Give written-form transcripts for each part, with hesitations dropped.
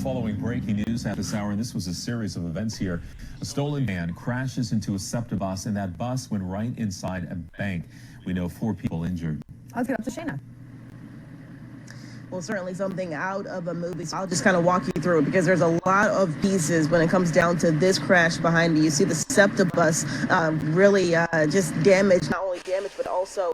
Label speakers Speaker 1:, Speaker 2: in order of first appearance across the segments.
Speaker 1: following breaking news at this hour, and this was a series of events here. A stolen van crashes into a SEPTA bus, and that bus went right inside a bank. We know 4 people injured.
Speaker 2: Let's get up to Shayna.
Speaker 3: Well, certainly something out of a movie. So I'll just kind of walk you through it because there's a lot of pieces when it comes down to this crash behind me. You see the SEPTA bus really just damaged, not only damaged, but also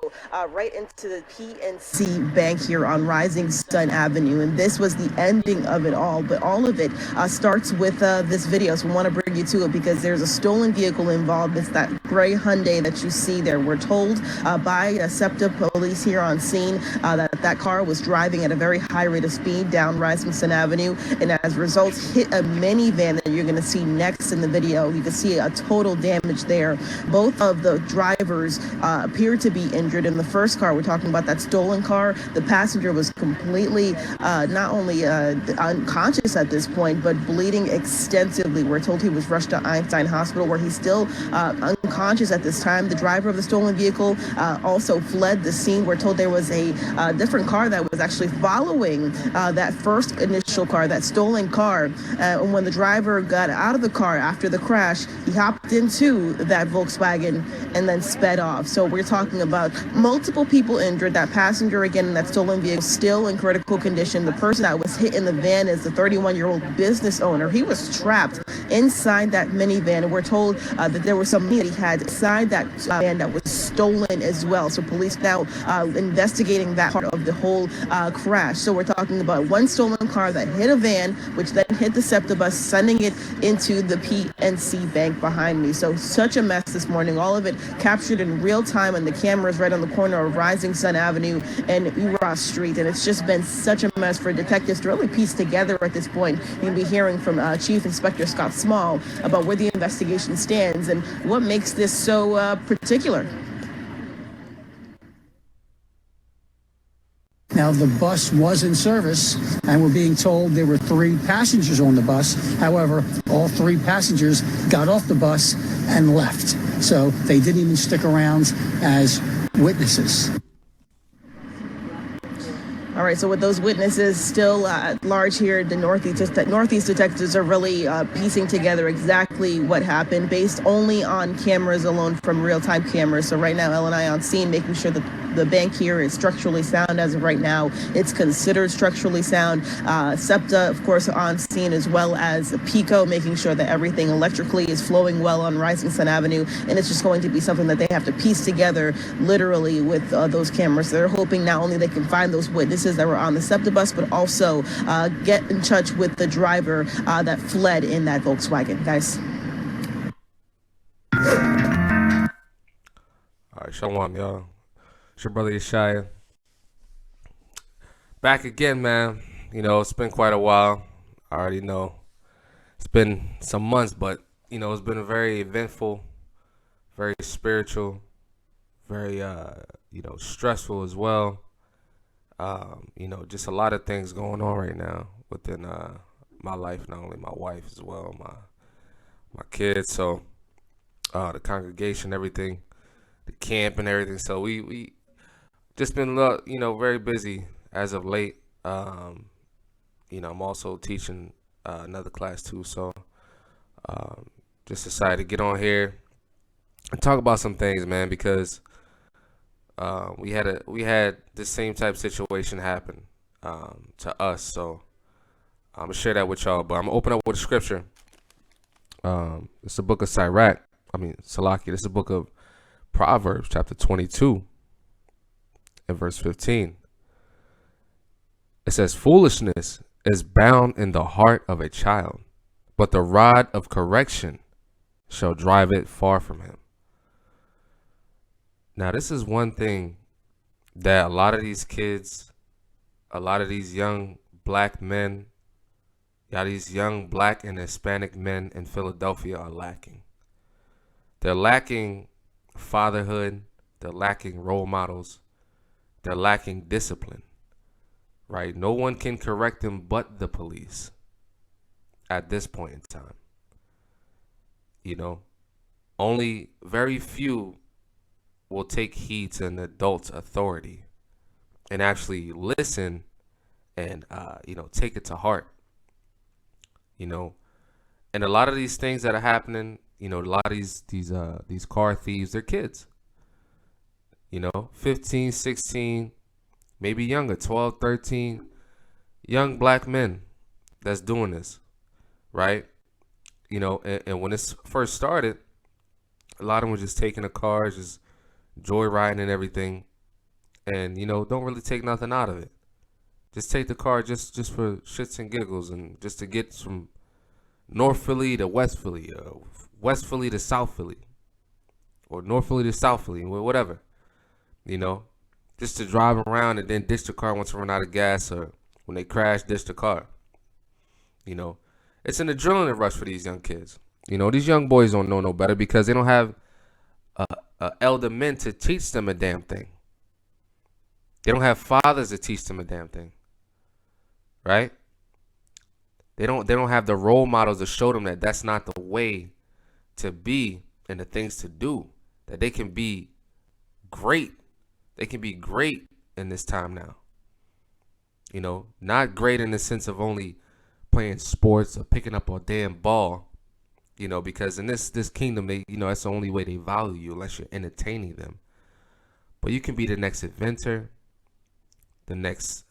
Speaker 3: right into the PNC Bank here on Rising Sun Avenue. And this was the ending of it all. But all of it starts with this video. So we want to bring you to it because there's a stolen vehicle involved. It's that gray Hyundai that you see there. We're told by SEPTA police here on scene that car was driving at a very high rate of speed down Rising Sun Avenue, and as a result hit a minivan that you're going to see next in the video. You can see a total damage there. Both of the drivers appear to be injured. In the first car, we're talking about that stolen car, the passenger was completely not only unconscious at this point, but bleeding extensively. We're told he was rushed to Einstein Hospital, where he's still unconscious at this time. The driver of the stolen vehicle also fled the scene. We're told there was a different car that was actually following that first initial car, that stolen car. And when the driver got out of the car after the crash, he hopped into that Volkswagen and then sped off. So we're talking about multiple people injured. That passenger, again, in that stolen vehicle, still in critical condition. The person that was hit in the van is the 31-year-old business owner. He was trapped inside that minivan, and we're told that there was some money that he had inside that van that was stolen as well. So police now investigating that part of the whole crash. So we're talking about one stolen car that hit a van, which then hit the SEPTA bus, sending it into the PNC Bank behind me. So such a mess this morning. All of it captured in real time on the cameras right on the corner of Rising Sun Avenue and Ross Street. And it's just been such a mess for detectives to really piece together at this point. You're going to be hearing from Chief Inspector Scott Small about where the investigation stands and what makes this so particular.
Speaker 4: Now, the bus was in service, and we're being told there were 3 passengers on the bus. However, all 3 passengers got off the bus and left. So they didn't even stick around as witnesses.
Speaker 3: All right, so with those witnesses still at large here in the Northeast detectives are really piecing together exactly what happened based only on cameras alone from real-time cameras. So right now, Elle and I on scene, making sure that the bank here is structurally sound as of right now. It's considered structurally sound. SEPTA, of course, on scene, as well as PICO, making sure that everything electrically is flowing well on Rising Sun Avenue. And it's just going to be something that they have to piece together literally with those cameras. They're hoping not only they can find those witnesses that were on the SEPTA bus, but also get in touch with the driver that fled in that Volkswagen. Guys.
Speaker 5: All right, shalom, y'all. It's your brother Yeshaya. Back again, man. You know, it's been quite a while. I already know. It's been some months, but, you know, it's been a very eventful, very spiritual, very, stressful as well. Just a lot of things going on right now within my life, not only my wife as well, my kids, so the congregation, everything, the camp and everything. So we just been very busy as of late. I'm also teaching another class too, so just decided to get on here and talk about some things, man, because we had the same type situation happen to us. So I'm gonna share that with y'all, but I'm gonna open up with a scripture. It's the book of Salakia. This is the book of Proverbs, chapter 22 and verse 15. It says, "Foolishness is bound in the heart of a child, but the rod of correction shall drive it far from him." Now, this is one thing that a lot of these kids, a lot of these young black men, these young black and Hispanic men in Philadelphia are lacking. They're lacking fatherhood. They're lacking role models. They're lacking discipline, right? No one can correct them but the police at this point in time. Only very few will take heed to an adult's authority and actually listen and take it to heart. you know. And a lot of these things that are happening, you know, a lot of these car thieves, they're kids, you know, 15, 16, maybe younger, 12, 13, young black men that's doing this, right? You know, and when this first started, a lot of them were just taking the cars, just joyriding and everything, and, you know, don't really take nothing out of it. Just take the car just for shits and giggles, and just to get from North Philly to West Philly, West Philly to South Philly, or North Philly to South Philly, whatever, you know, just to drive around and then ditch the car once they run out of gas, or when they crash, ditch the car. You know, it's an adrenaline rush for these young kids. You know, these young boys don't know no better because they don't have elder men to teach them a damn thing. They don't have fathers to teach them a damn thing, right? They don't have the role models to show them that that's not the way to be and the things to do, that they can be great. They can be great in this time now. You know, not great in the sense of only playing sports or picking up a damn ball, you know, because in this kingdom, they, you know, that's the only way they value you, unless you're entertaining them. But you can be the next inventor, the next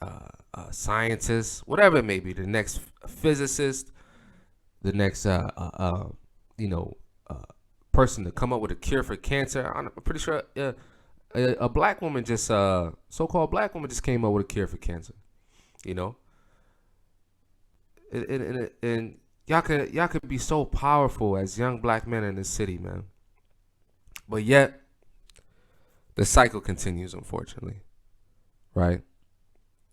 Speaker 5: scientist, whatever it may be, the next physicist, the next person to come up with a cure for cancer. I'm pretty sure a black woman just so-called black woman just came up with a cure for cancer. You know, and y'all could be so powerful as young black men in this city, man. But yet the cycle continues, unfortunately. Right?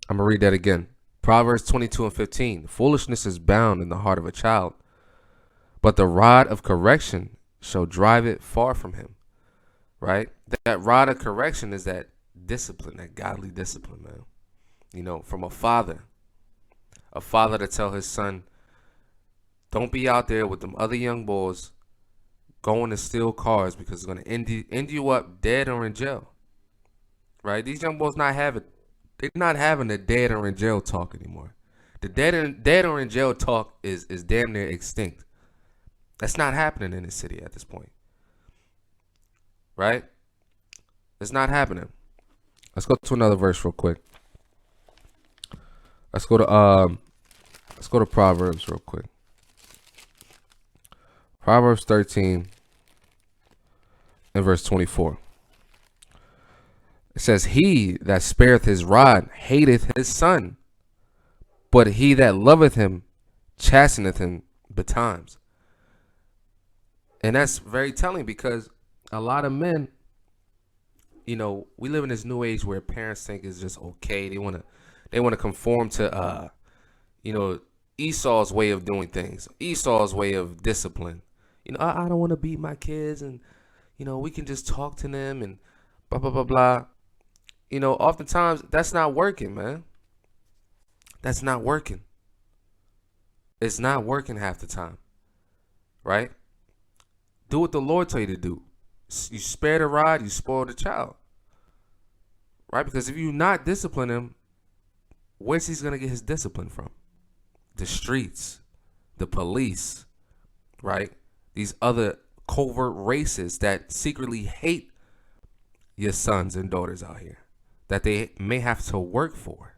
Speaker 5: I'm gonna read that again. Proverbs 22:15. Foolishness is bound in the heart of a child, but the rod of correction shall drive it far from him. Right? That rod of correction is that discipline, that godly discipline, man. You know, from a father to tell his son, don't be out there with them other young boys going to steal cars because it's going to end you up dead or in jail. Right? These young boys they're not having the dead or in jail talk anymore. The dead or in jail talk is damn near extinct. That's not happening in the city at this point. Right? It's not happening. Let's go to another verse real quick. Let's go to Proverbs real quick. Proverbs 13 and verse 24. It says, he that spareth his rod hateth his son, but he that loveth him chasteneth him betimes. And that's very telling because a lot of men, you know, we live in this new age where parents think it's just okay. They want to conform to, you know, Esau's way of doing things, Esau's way of discipline. You know, I don't want to beat my kids, and, you know, we can just talk to them and blah, blah, blah, blah. You know, oftentimes that's not working, man. That's not working. It's not working half the time, right? Do what the Lord tell you to do. You spare the rod, you spoil the child, right? Because if you not discipline him, where's he's going to get his discipline from? The streets, the police, right? These other covert races that secretly hate your sons and daughters out here that they may have to work for.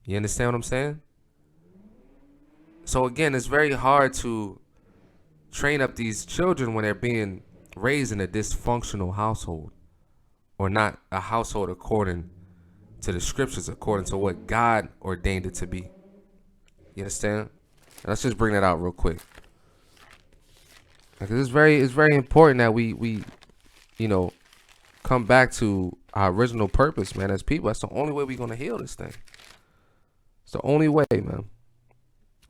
Speaker 5: You understand what I'm saying? So again, it's very hard to train up these children when they're being raised in a dysfunctional household, or not a household according to the scriptures, according to what God ordained it to be. You understand? And let's just bring that out real quick. Because it's very important that we you know, come back to our original purpose, man, as people. That's the only way we're going to heal this thing. It's the only way, man.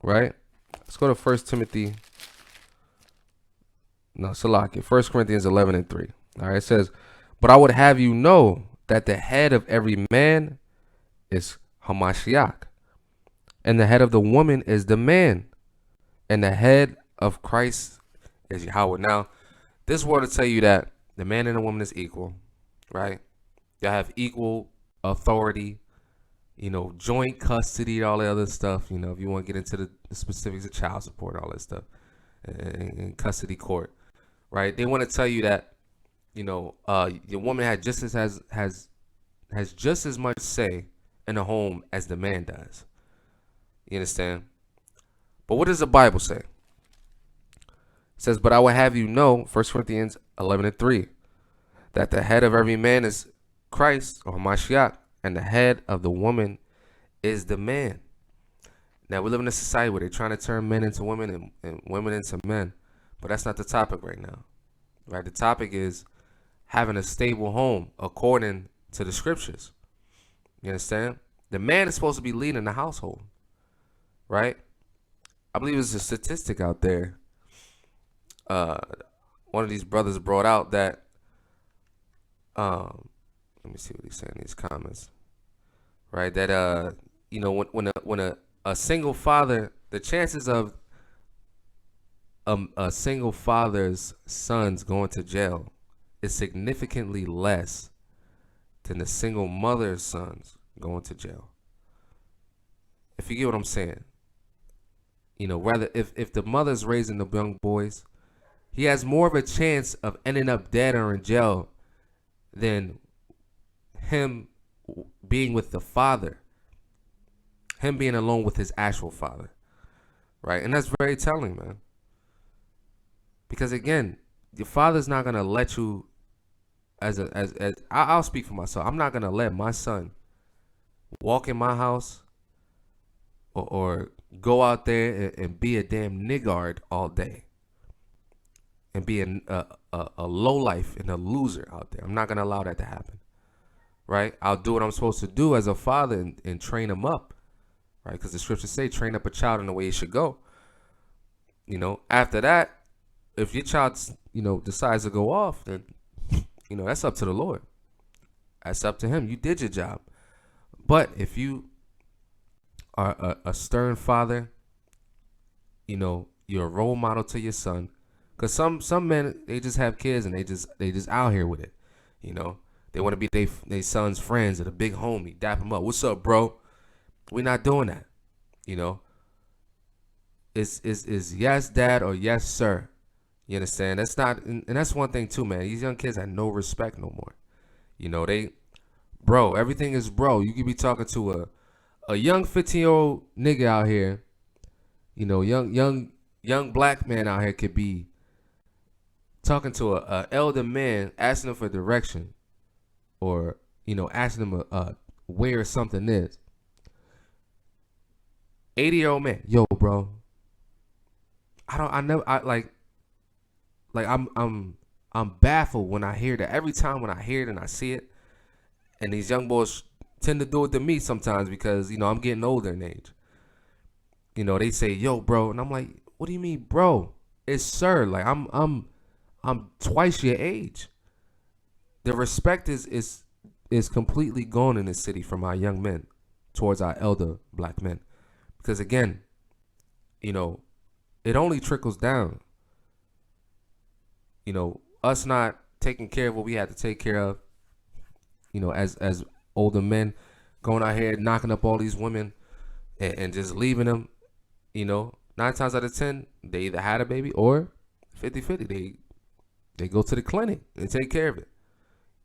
Speaker 5: Right? Let's go to 1 Timothy. No, Salakia. 1 Corinthians 11:3. All right, it says, but I would have you know that the head of every man is Hamashiach, and the head of the woman is the man, and the head of Christ is Yahweh. Now, this word will tell you that the man and the woman is equal, right? Y'all have equal authority, joint custody, all the other stuff. If you want to get into the specifics of child support, all that stuff, and custody court, right? They want to tell you that, your woman has just as much say in the home as the man does. You understand? But what does the Bible say? It says, "But I will have you know," 1 Corinthians 11:3, "that the head of every man is Christ," or Mashiach, "and the head of the woman is the man." Now, we live in a society where they're trying to turn men into women and women into men. But that's not the topic right now. Right? The topic is having a stable home according to the scriptures. You understand? The man is supposed to be leading the household. Right? I believe there's a statistic out there. One of these brothers brought out that, let me see what he's saying in these comments. Right? That, when a single father, the chances of a single father's sons going to jail is significantly less than the single mother's sons going to jail. If you get what I'm saying. Rather, if the mother's raising the young boys, he has more of a chance of ending up dead or in jail than him being with the father, him being alone with his actual father, right? And that's very telling, man. Because again, your father's not gonna let you, I'll speak for myself. I'm not gonna let my son walk in my house or go out there and be a damn niggard all day and be a low life and a loser out there. I'm not gonna allow that to happen, right? I'll do what I'm supposed to do as a father and train him up, right? Because the scriptures say, train up a child in the way he should go. After that, if your child, decides to go off, then, that's up to the Lord. That's up to him. You did your job. But if you are a stern father, you're a role model to your son. Because some men, they just have kids and they just out here with it. They want to be their son's friends or the big homie, dap him up. What's up, bro? We're not doing that. It's yes, dad, or yes, sir. You understand? That's not, and that's one thing too, man. These young kids have no respect no more. Everything is bro. You could be talking to a young 15-year-old nigga out here. Young black man out here could be talking to a elder man, asking him for direction, or asking him where something is. 80-year-old man, yo, bro. I'm baffled when I hear that. Every time when I hear it and I see it, and these young boys tend to do it to me sometimes because I'm getting older in age. They say, yo, bro, and I'm like, what do you mean, bro? It's sir. Like I'm twice your age. The respect is completely gone in this city from our young men towards our elder black men, because again, it only trickles down. Us not taking care of what we had to take care of, as older men going out here knocking up all these women and just leaving them, 9 times out of 10, they either had a baby or 50-50. They go to the clinic and take care of it.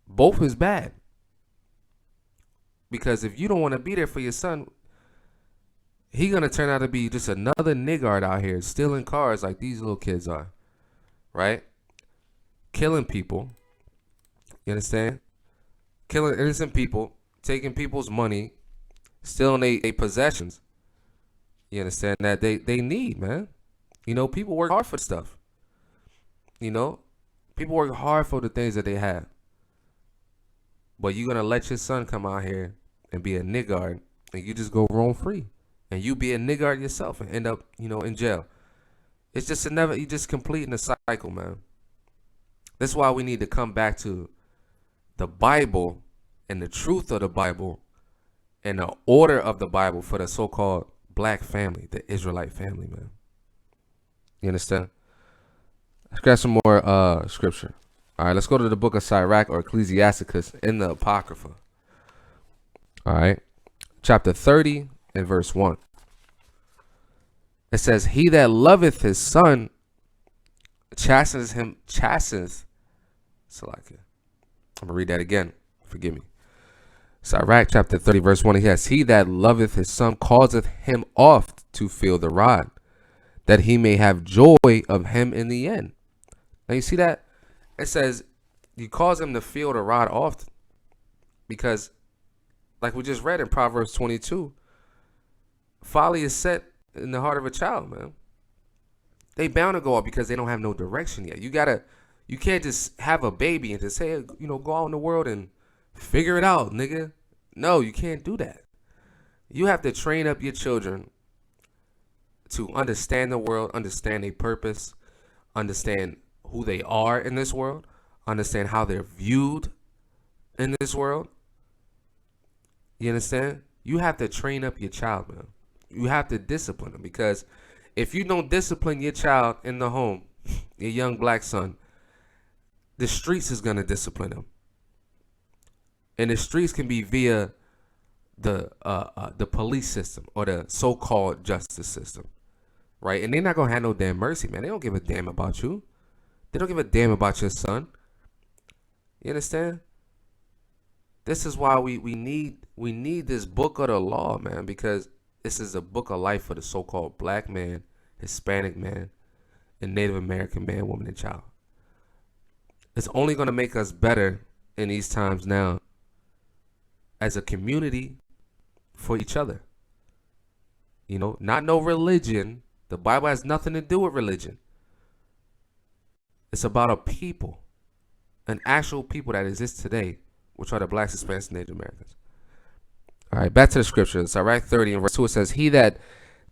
Speaker 5: Both is bad. Because if you don't want to be there for your son, he going to turn out to be just another niggard out here stealing cars like these little kids are, right? Killing people, you understand? Killing innocent people, taking people's money, stealing their possessions. You understand that they need, man. People work hard for stuff. People work hard for the things that they have. But you're gonna let your son come out here and be a niggard, and you just go roam free, and you be a niggard yourself and end up, in jail. It's just you just completing the cycle, man. That's why we need to come back to the Bible and the truth of the Bible and the order of the Bible for the so-called black family, the Israelite family, man. You understand? Let's grab some more scripture. All right, let's go to the book of Sirach or Ecclesiasticus in the Apocrypha. All right. chapter 30 and verse 1. It says, he that loveth his son chasteneth. So like, I'm going to read that again. Forgive me. Sirach chapter 30 verse 1. He has, he that loveth his son causeth him oft to feel the rod, that he may have joy of him in the end. Now you see that? It says you cause him to feel the rod often, because like we just read in Proverbs 22, folly is set in the heart of a child, man. They bound to go out because they don't have no direction yet. You can't just have a baby and just say, go out in the world and figure it out, nigga. No, you can't do that. You have to train up your children to understand the world, understand their purpose, understand who they are in this world, understand how they're viewed in this world. You understand? You have to train up your child, man. You have to discipline them, because if you don't discipline your child in the home, your young black son, the streets is going to discipline him. And the streets can be via the police system or the so-called justice system, right? And they're not going to have no damn mercy, man. They don't give a damn about you. They don't give a damn about your son. You understand? This is why we need this book of the law, man, because this is a book of life for the so-called black man, Hispanic man, and Native American man, woman, and child. It's only going to make us better in these times now as a community for each other. Not no religion. The Bible has nothing to do with religion. It's about a people, an actual people that exists today, which are the blacks, Hispanics, and Native Americans. All right, back to the scriptures. Sirach 30 and verse 2, it says, he that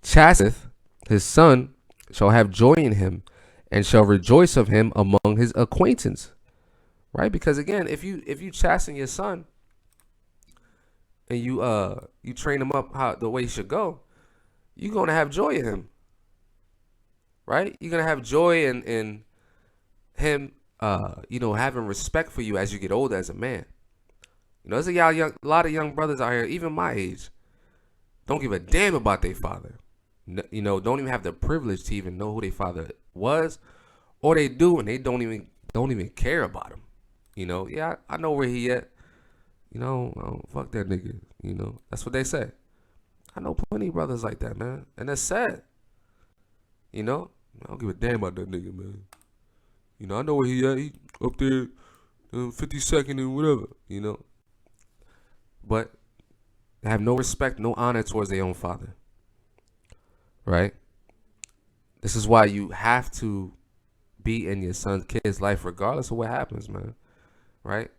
Speaker 5: chasteneth his son shall have joy in him, and shall rejoice of him among his acquaintance. Right? Because again, if you chasten your son and you train him up the way he should go, you're gonna have joy in him. Right? You're gonna have joy in him having respect for you as you get older as a man. There's a lot of young brothers out here, even my age, don't give a damn about their father. Don't even have the privilege to even know who their father was, or they do, and they don't even care about him. Yeah, I know where he at. Fuck that nigga. That's what they say. I know plenty of brothers like that, man, and that's sad. I don't give a damn about that nigga, man. I know where he at. He up there, 52nd and whatever. But they have no respect, no honor towards their own father. Right? This is why you have to be in your son's kid's life regardless of what happens, man. Right?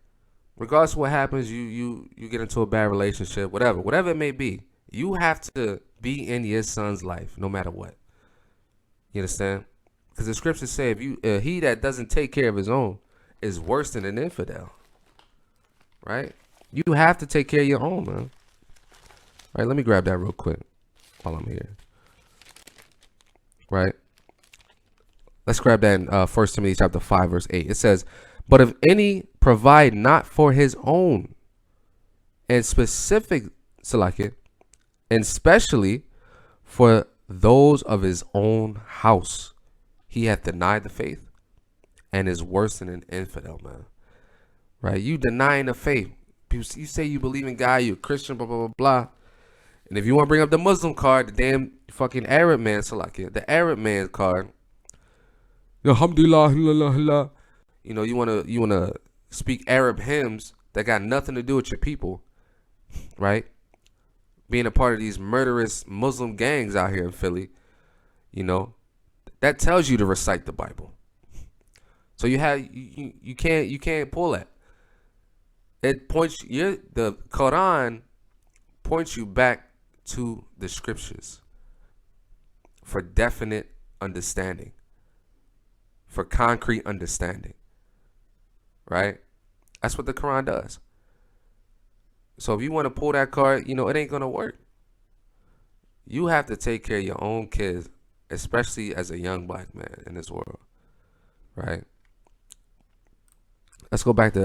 Speaker 5: Regardless of what happens, you get into a bad relationship, whatever it may be. You have to be in your son's life no matter what. You understand? Because the scriptures say if he that doesn't take care of his own is worse than an infidel. Right? You have to take care of your own, man. All right, let me grab that real quick while I'm here. Right? Let's grab that in 1 Timothy chapter 5, verse 8. It says, but if any provide not for his own, and specially for those of his own house, he hath denied the faith and is worse than an infidel, man. Right? You denying the faith. You say you believe in God, you're a Christian, blah, blah, blah, blah. And if you want to bring up the Muslim card, the damn fucking Arab man, the Arab man card, alhamdulillah, you wanna speak Arab hymns that got nothing to do with your people, right? Being a part of these murderous Muslim gangs out here in Philly, that tells you to recite the Bible. So you can't pull that. It points the Quran points you back to the scriptures for definite understanding, for concrete understanding, right? That's what the Quran does. So if you want to pull that card, it ain't gonna work. You have to take care of your own kids, especially as a young black man in this world, right? Let's go back to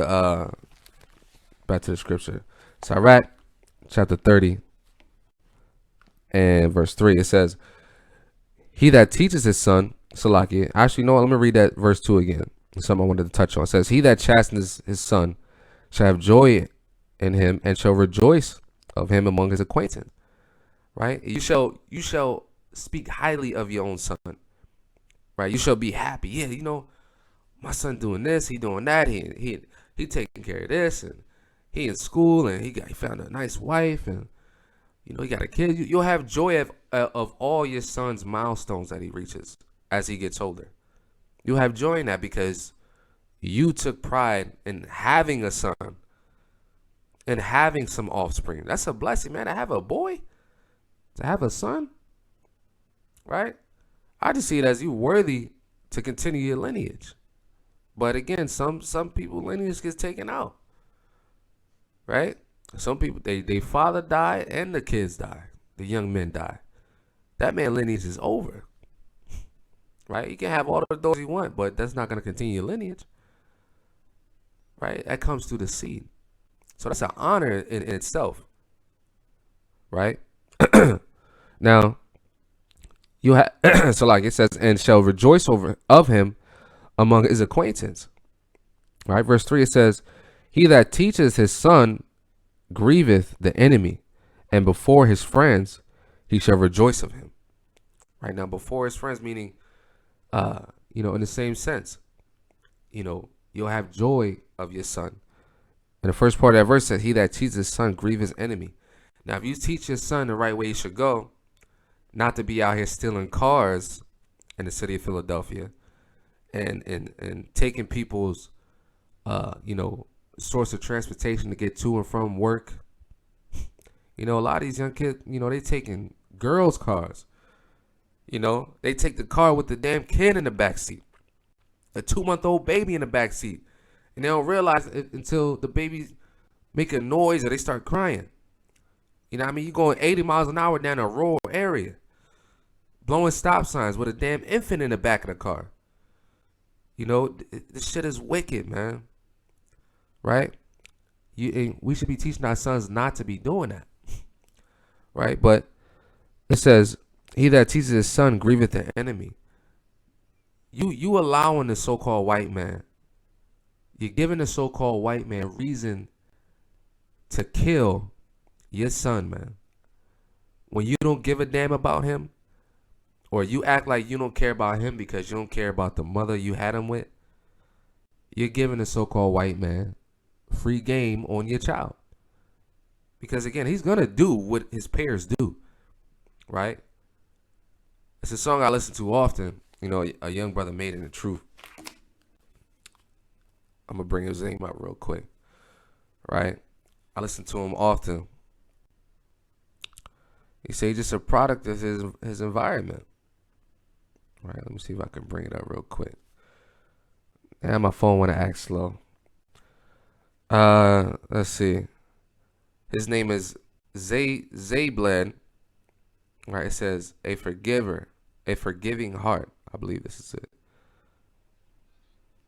Speaker 5: the scripture. Sirach chapter 30 And verse 3, it says, he that teaches his son, Salakia. Actually, no, let me read that verse 2 again. It's something I wanted to touch on. It says, he that chastens his son shall have joy in him and shall rejoice of him among his acquaintance. Right? You shall speak highly of your own son. Right? You shall be happy. Yeah, you know, my son doing this, he doing that, he taking care of this, and he in school, and he found a nice wife, and you know, he got a kid. You'll have joy of all your son's milestones that he reaches as he gets older. You'll have joy in that because you took pride in having a son and having some offspring. That's a blessing, man. To have a boy, to have a son, right? I just see it as you worthy to continue your lineage. But again, some people lineage gets taken out, right? Some people, they father died and the kids die. The young men die. That man lineage is over, right? You can have all the daughters you want, but that's not going to continue your lineage, right? That comes through the seed. So that's an honor in itself, right? Now, you have so like it says, and shall rejoice of him among his acquaintance. Right, verse 3, it says, he that teaches his son grieveth the enemy, and before his friends he shall rejoice of him. Right, now before his friends, meaning you know, in the same sense, you know, you'll have joy of your son. And the first part of that verse says, he that teaches his son grieve his enemy. Now if you teach your son the right way he should go, not to be out here stealing cars in the city of Philadelphia and taking people's you know, source of transportation to get to and from work. You know, a lot of these young kids, you know, they taking girls' cars. You know, they take the car with the damn kid in the back seat, a 2-month-old baby in the back seat, and they don't realize it until the baby make a noise or they start crying. You know what I mean? You're going 80 miles an hour down a rural area, blowing stop signs with a damn infant in the back of the car. You know, this shit is wicked, man. Right? We should be teaching our sons not to be doing that. Right? But it says, he that teaches his son grieveth the enemy. You allowing the so-called white man, you're giving the so-called white man reason to kill your son, man. When you don't give a damn about him, or you act like you don't care about him because you don't care about the mother you had him with, you're giving the so-called white man free game on your child. Because again, he's going to do what his peers do, right? It's a song I listen to often. You know, a young brother made in the truth. I'm going to bring his name out real quick, right? I listen to him often. He say he's just a product of his environment. All right, let me see if I can bring it up real quick. And my phone want to act slow. Let's see. His name is Zabled. Right, it says a forgiver, a forgiving heart. I believe this is it.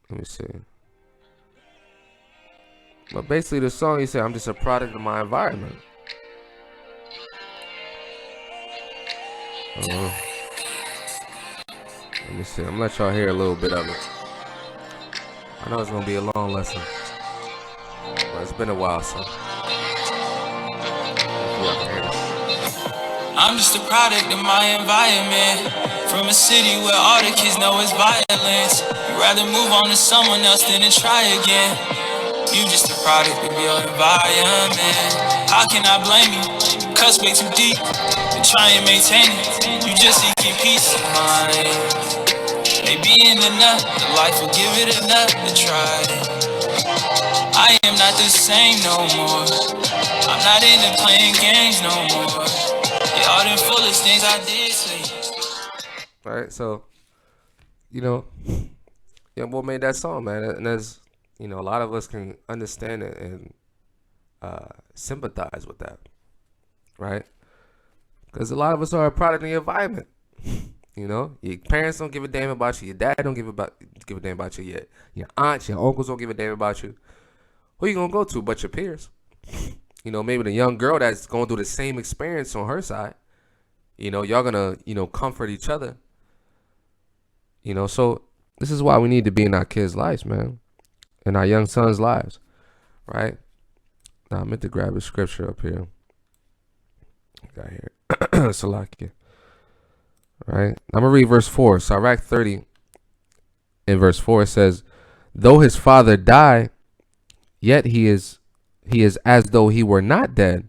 Speaker 5: Let me see. But basically, the song, he said, I'm just a product of my environment. Let me see. I'm gonna let y'all hear a little bit of it. I know it's gonna be a long lesson, but it's been a while, so
Speaker 2: I'm just a product of my environment. From a city where all the kids know is violence. You'd rather move on to someone else than to try again. You just a product of your environment. How can I blame you? Cuts way too deep to try and maintain it. You just seeking peace of mind. Maybe in enough, the life will give it another try. I am not the same no more. I'm not into playing games no more. Yeah, all them foolish things I did say.
Speaker 5: All right, so you know, young boy made that song, man, and as you know, a lot of us can understand it and sympathize with that, right? Because a lot of us are a product of the environment. You know, your parents don't give a damn about you. Your dad don't give a damn about you yet. Your aunts, your uncles don't give a damn about you. Who you gonna go to but your peers? You know, maybe the young girl that's going through the same experience on her side. Y'all gonna, comfort each other. So this is why we need to be in our kids' lives, man. In our young sons' lives, right? Now I meant to grab a scripture up here. Got here. Salakia. Right? I'm gonna read verse 4. Sirach 30 in verse 4 it says, though his father die, yet he is as though he were not dead,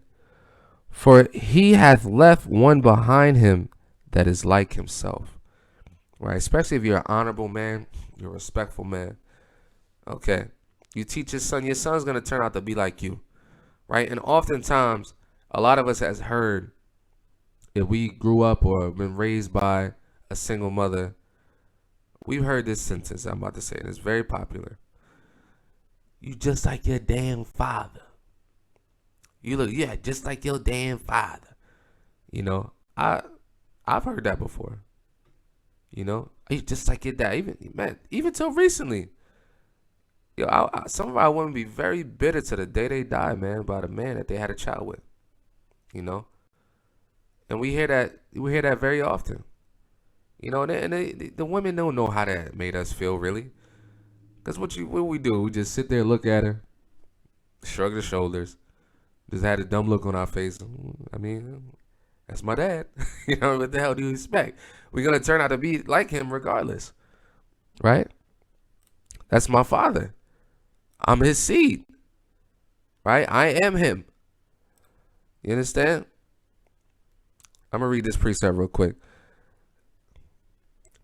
Speaker 5: for he hath left one behind him that is like himself. Right? Especially if you're an honorable man, you're a respectful man. Okay. You teach your son's gonna turn out to be like you. Right? And oftentimes, a lot of us has heard, if we grew up or been raised by a single mother, we've heard this sentence I'm about to say, and it's very popular. You just like your damn father. You look, yeah, just like your damn father. I've heard that before. You just like your dad. Even till recently. Some of our women be very bitter to the day they die, man, about a man that they had a child with. And we hear that very often. And the women don't know how that made us feel, really. Because what we do, we just sit there, look at her, shrug the shoulders, just had a dumb look on our face. I mean, that's my dad. What the hell do you expect? We're going to turn out to be like him regardless. Right? That's my father. I'm his seed. Right? I am him. You understand? I'm going to read this precept real quick.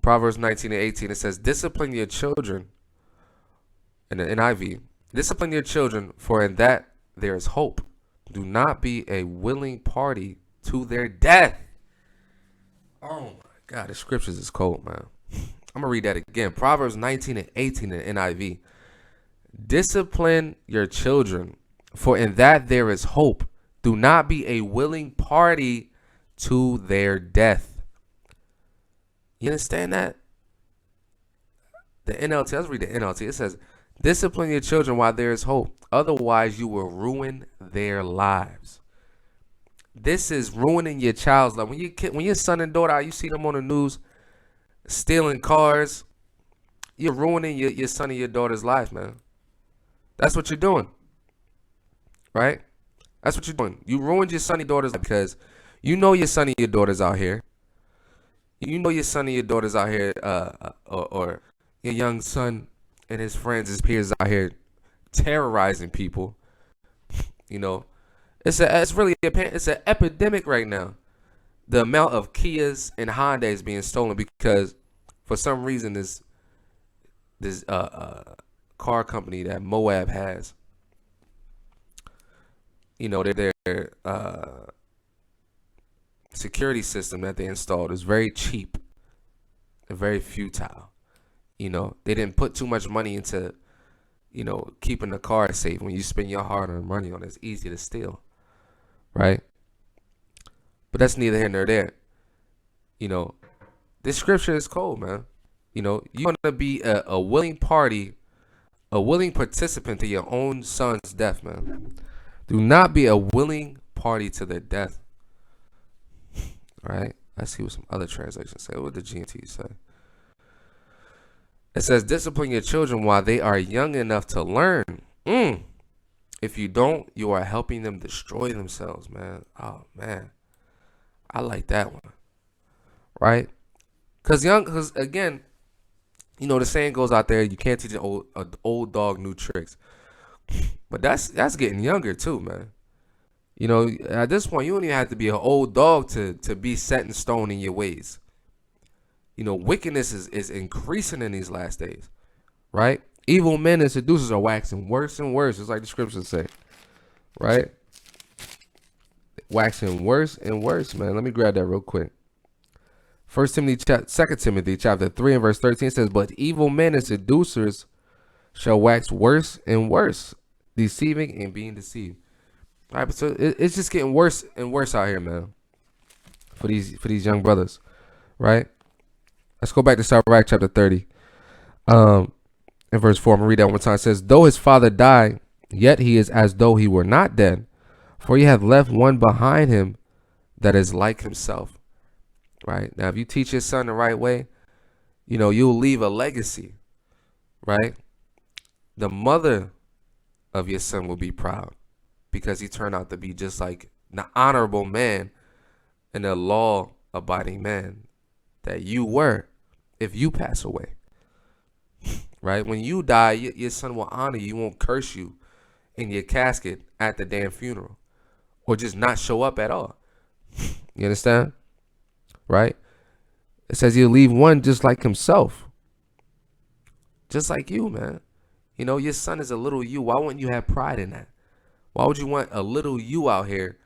Speaker 5: Proverbs 19 and 18, it says, discipline your children. In the NIV, discipline your children, for in that there is hope. Do not be a willing party to their death. Oh my God, the scriptures is cold, man. I'm going to read that again. Proverbs 19 and 18 in the NIV. Discipline your children, for in that there is hope. Do not be a willing party to their death. You understand that? The NLT, let's read the NLT. It says, discipline your children while there is hope. Otherwise, you will ruin their lives. This is ruining your child's life. When your son and daughter, you see them on the news stealing cars, you're ruining your son and your daughter's life, man. That's what you're doing. Right? That's what you're doing. You ruined your son and daughter's life because your son and your daughter's out here. Your son and your daughter's out here, or your young son and his friends, his peers out here terrorizing people. It's an epidemic right now. The amount of Kias and Hondas being stolen because for some reason this car company that Moab has, their security system that they installed is very cheap and very futile. They didn't put too much money into, keeping the car safe. When you spend your hard-earned money on it, it's easy to steal, right? But that's neither here nor there. This scripture is cold, man. You want to be a willing party, a willing participant to your own son's death, man. Do not be a willing party to their death. All right? Let's see what some other translations say. What did the GNT say? It says, discipline your children while they are young enough to learn. If you don't, you are helping them destroy themselves, man. Oh, man. I like that one. Right? Because again, the saying goes out there, you can't teach an old dog new tricks. But that's getting younger too, man. At this point, you don't even have to be an old dog to be set in stone in your ways. Wickedness is increasing in these last days, right? Evil men and seducers are waxing worse and worse. It's like the scriptures say, right? Waxing worse and worse, man. Let me grab that real quick. 2 Timothy chapter 3 and verse 13 says, but evil men and seducers shall wax worse and worse, deceiving and being deceived. All right, but so it's just getting worse and worse out here, man, for these young brothers, right? Let's go back to Sirach chapter 30. In verse 4, I'm going to read that one more time. It says, though his father die, yet he is as though he were not dead, for he hath left one behind him that is like himself. right? Now, if you teach your son the right way, you'll leave a legacy, right? The mother of your son will be proud because he turned out to be just like the honorable man and the law-abiding man that you were if you pass away, right? When you die, your son will honor you. He won't curse you in your casket at the damn funeral or just not show up at all. You understand? Right? It says he'll leave one just like himself. Just like you, man. Your son is a little you. Why wouldn't you have pride in that? Why would you want a little you out here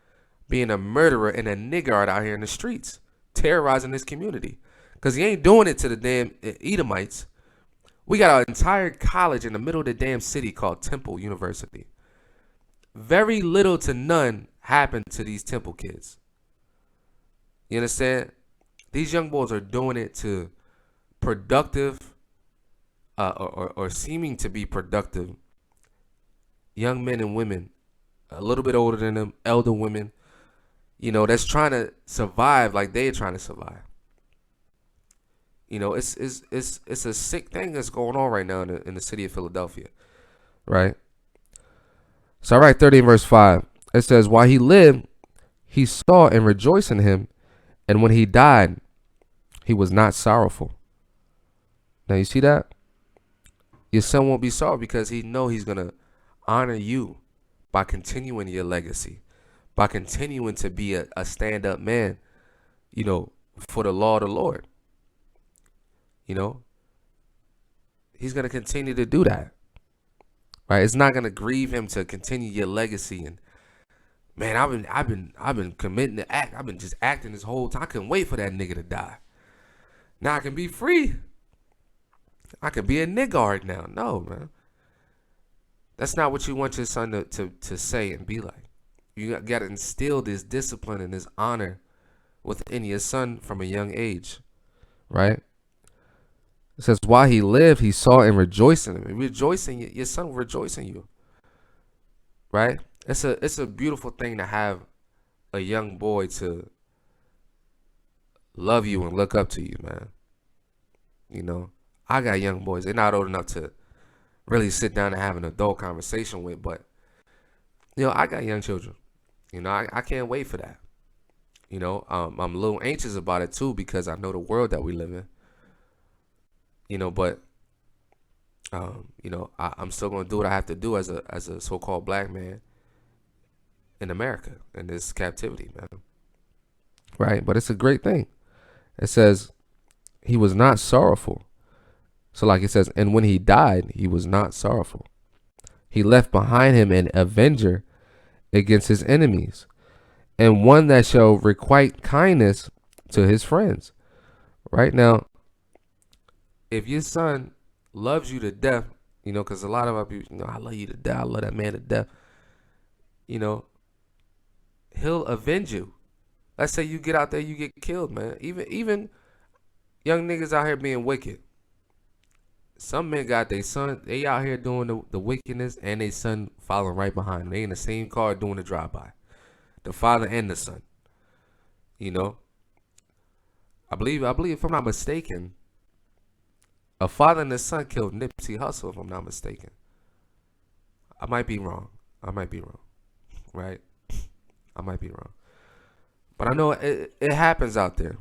Speaker 5: being a murderer and a niggard out here in the streets, terrorizing this community? Because he ain't doing it to the damn Edomites. We got an entire college in the middle of the damn city called Temple University. Very little to none happened to these Temple kids. You understand? These young boys are doing it to productive or seeming to be productive young men and women, a little bit older than them, elder women, that's trying to survive like they're trying to survive. It's a sick thing that's going on right now in the city of Philadelphia, right? So I write 30 in verse 5. It says, while he lived, he saw and rejoiced in him, and when he died, he was not sorrowful. Now you see that? Your son won't be sorry because he know he's going to honor you by continuing your legacy, by continuing to be a stand-up man, for the law of the Lord. He's going to continue to do that. Right? It's not going to grieve him to continue your legacy. And man, I've been committing to act. I've been just acting this whole time. I couldn't wait for that nigga to die. Now I can be free. I can be a niggard now. No, man. That's not what you want your son to say and be like. You got to instill this discipline and this honor within your son from a young age. Right? It says, while he lived, he saw and rejoiced in him. Your son will rejoice in you. Right? It's a beautiful thing to have a young boy to love you and look up to you, man. I got young boys. They're not old enough to really sit down and have an adult conversation with, but I got young children. I can't wait for that. I'm a little anxious about it too because I know the world that we live in. But I'm still gonna do what I have to do as a so-called black man in America in this captivity, man. Right? But it's a great thing. It says he was not sorrowful. So like it says, and when he died, he was not sorrowful. He left behind him an avenger against his enemies, and one that shall requite kindness to his friends. Right now, if your son loves you to death, because a lot of our people, I love you to death, I love that man to death, he'll avenge you. Let's say you get out there, you get killed, man. Even young niggas out here being wicked. Some men got their son, they out here doing the wickedness, and their son following right behind them. They in the same car doing the drive-by. The father and the son. I believe if I'm not mistaken, a father and a son killed Nipsey Hussle, if I'm not mistaken. I might be wrong. Right? I might be wrong. But I know it happens out there.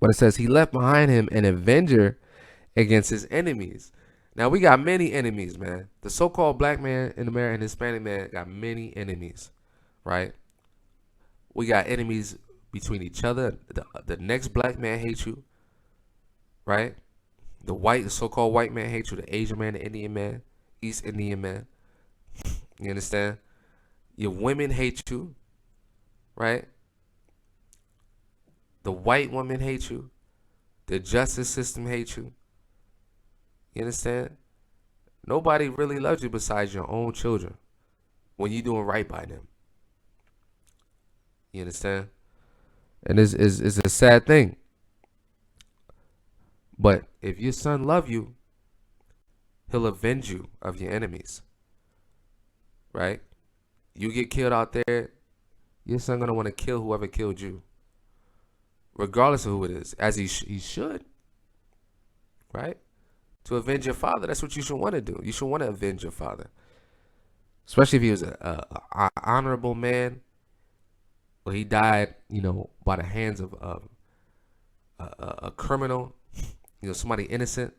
Speaker 5: But it says he left behind him an avenger against his enemies. Now we got many enemies, man. The so-called black man in America and Hispanic man got many enemies, right? We got enemies between each other. The next black man hates you, right? The so-called white man hates you. The Asian man, the Indian man, East Indian man. You understand? Your women hate you, right? The white woman hates you. The justice system hates you. You understand? Nobody really loves you besides your own children when you're doing right by them. You understand? And it's a sad thing. But if your son loves you, he'll avenge you of your enemies. Right? You get killed out there, your son gonna want to kill whoever killed you. regardless of who it is, as he should, right? To avenge your father, that's what you should want to do. You should want to avenge your father, especially if he was a honorable man. Well, he died, by the hands of a criminal, somebody innocent,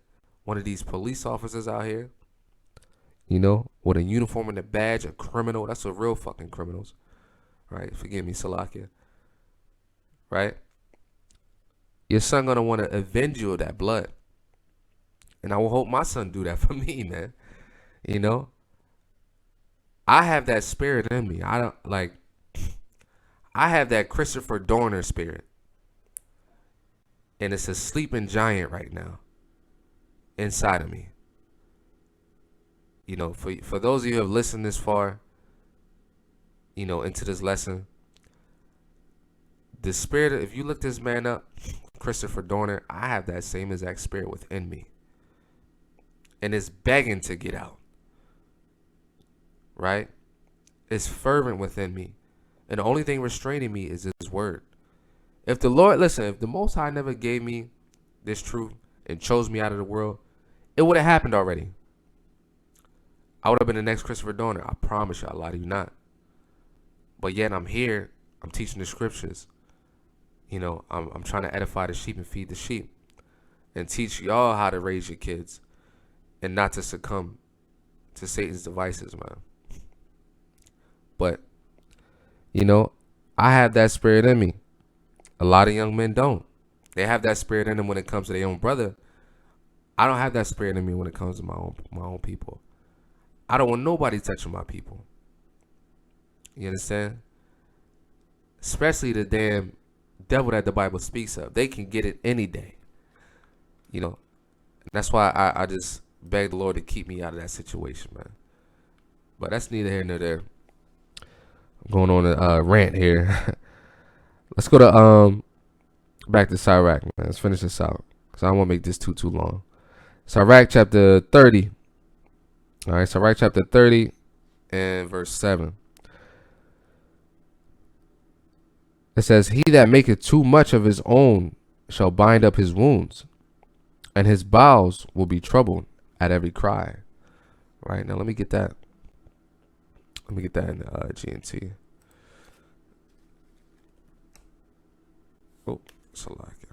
Speaker 5: one of these police officers out here, with a uniform and a badge, a criminal. That's what real fucking criminals, right? Forgive me, Salakia, right? Your son gonna want to avenge you of that blood, and I will hope my son do that for me, man. I have that spirit in me. I have that Christopher Dorner spirit, and it's a sleeping giant right now inside of me. For those of you who have listened this far, into this lesson, the spirit, if you look this man up, Christopher Dorner, I have that same exact spirit within me. And it's begging to get out. Right? It's fervent within me. And the only thing restraining me is his word. If the Most High never gave me this truth and chose me out of the world, it would have happened already. I would have been the next Christopher Dorner. I promise you, I lie to you not. But yet I'm here. I'm teaching the scriptures. I'm trying to edify the sheep and feed the sheep. And teach y'all how to raise your kids. And not to succumb to Satan's devices, man. But, I have that spirit in me. A lot of young men don't. They have that spirit in them when it comes to their own brother. I don't have that spirit in me when it comes to my own people. I don't want nobody touching my people. You understand? Especially the damn devil that the Bible speaks of. They can get it any day. That's why I just beg the Lord to keep me out of that situation, man. But that's neither here nor there. I'm going on a rant here. Let's go to back to Sirach, man. Let's finish this out, because I don't want to make this too long. Sirach chapter 30. All right, Sirach chapter 30 and verse 7. It says, "He that maketh too much of his own shall bind up his wounds, and his bowels will be troubled at every cry." Right, now let me get that. Let me get that in GNT. Oh, Salakia.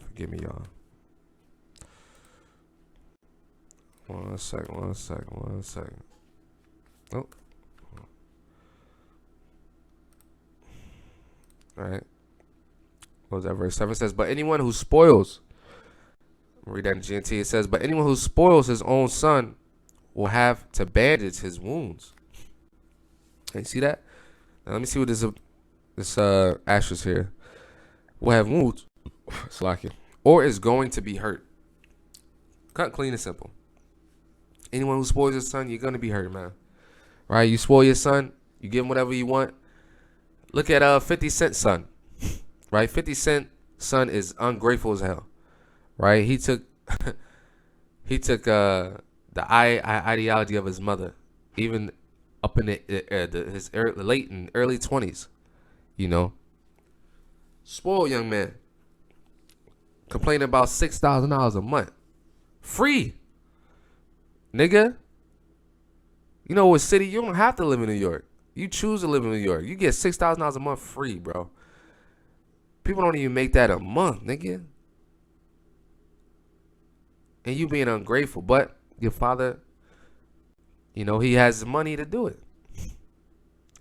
Speaker 5: Forgive me, y'all. One second. Oh. All right. What was that? Verse 7 says, "But anyone who spoils," read that in GNT, it says, "But anyone who spoils his own son will have to bandage his wounds." Can you see that? Now let me see what this asterisk here. Will have wounds, Salakia, or is going to be hurt. Cut, clean, and simple. Anyone who spoils your son, you're gonna be hurt, man. Right? You spoil your son, you give him whatever you want. Look at 50 Cent's son. Right? 50 Cent son is ungrateful as hell. Right? He took the ideology of his mother, even up in his late and early 20s. Spoiled young man. Complaining about $6,000 a month. Free. Nigga. What city? You don't have to live in New York. You choose to live in New York. You get $6,000 a month free, bro. People don't even make that a month, nigga. And you being ungrateful. But your father, he has the money to do it.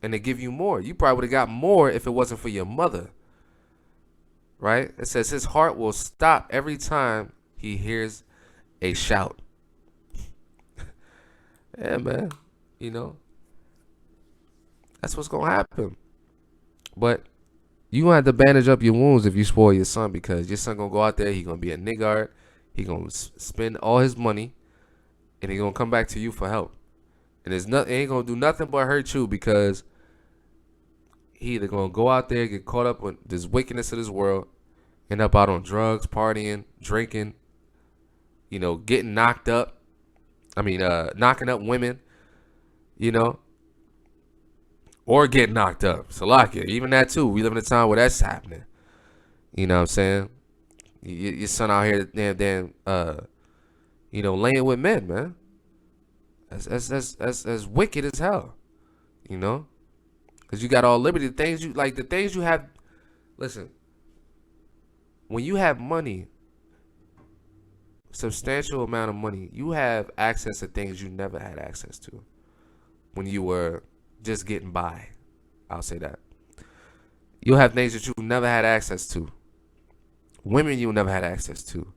Speaker 5: And to give you more. You probably would have got more if it wasn't for your mother. Right? It says his heart will stop every time he hears a shout. Yeah, man. That's what's going to happen. But you going to have to bandage up your wounds if you spoil your son, because your son going to go out there. He going to be a niggard. He going to spend all his money, and he going to come back to you for help. And it ain't going to do nothing but hurt you, because he either going to go out there, get caught up with this wickedness of this world, end up out on drugs, partying, drinking, getting knocked up. Knocking up women, or get knocked up. Salakia, even that too. We live in a time where that's happening. You know what I'm saying? Your son out here damn laying with men, man. That's wicked as hell. You know? Because you got all liberty. The things you have. Listen, when you have money, substantial amount of money, you have access to things you never had access to when you were just getting by. I'll say that. You'll have things that you never had access to. Women you never had access to.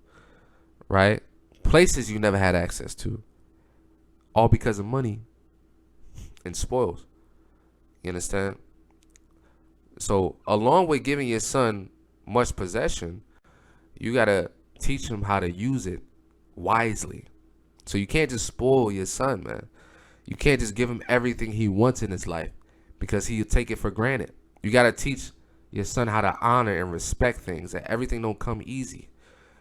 Speaker 5: Right? Places you never had access to. All because of money and spoils. You understand? So, along with giving your son much possession, you got to teach him how to use it wisely. So, you can't just spoil your son, man. You can't just give him everything he wants in his life because he'll take it for granted. You got to teach your son how to honor and respect things, that everything don't come easy.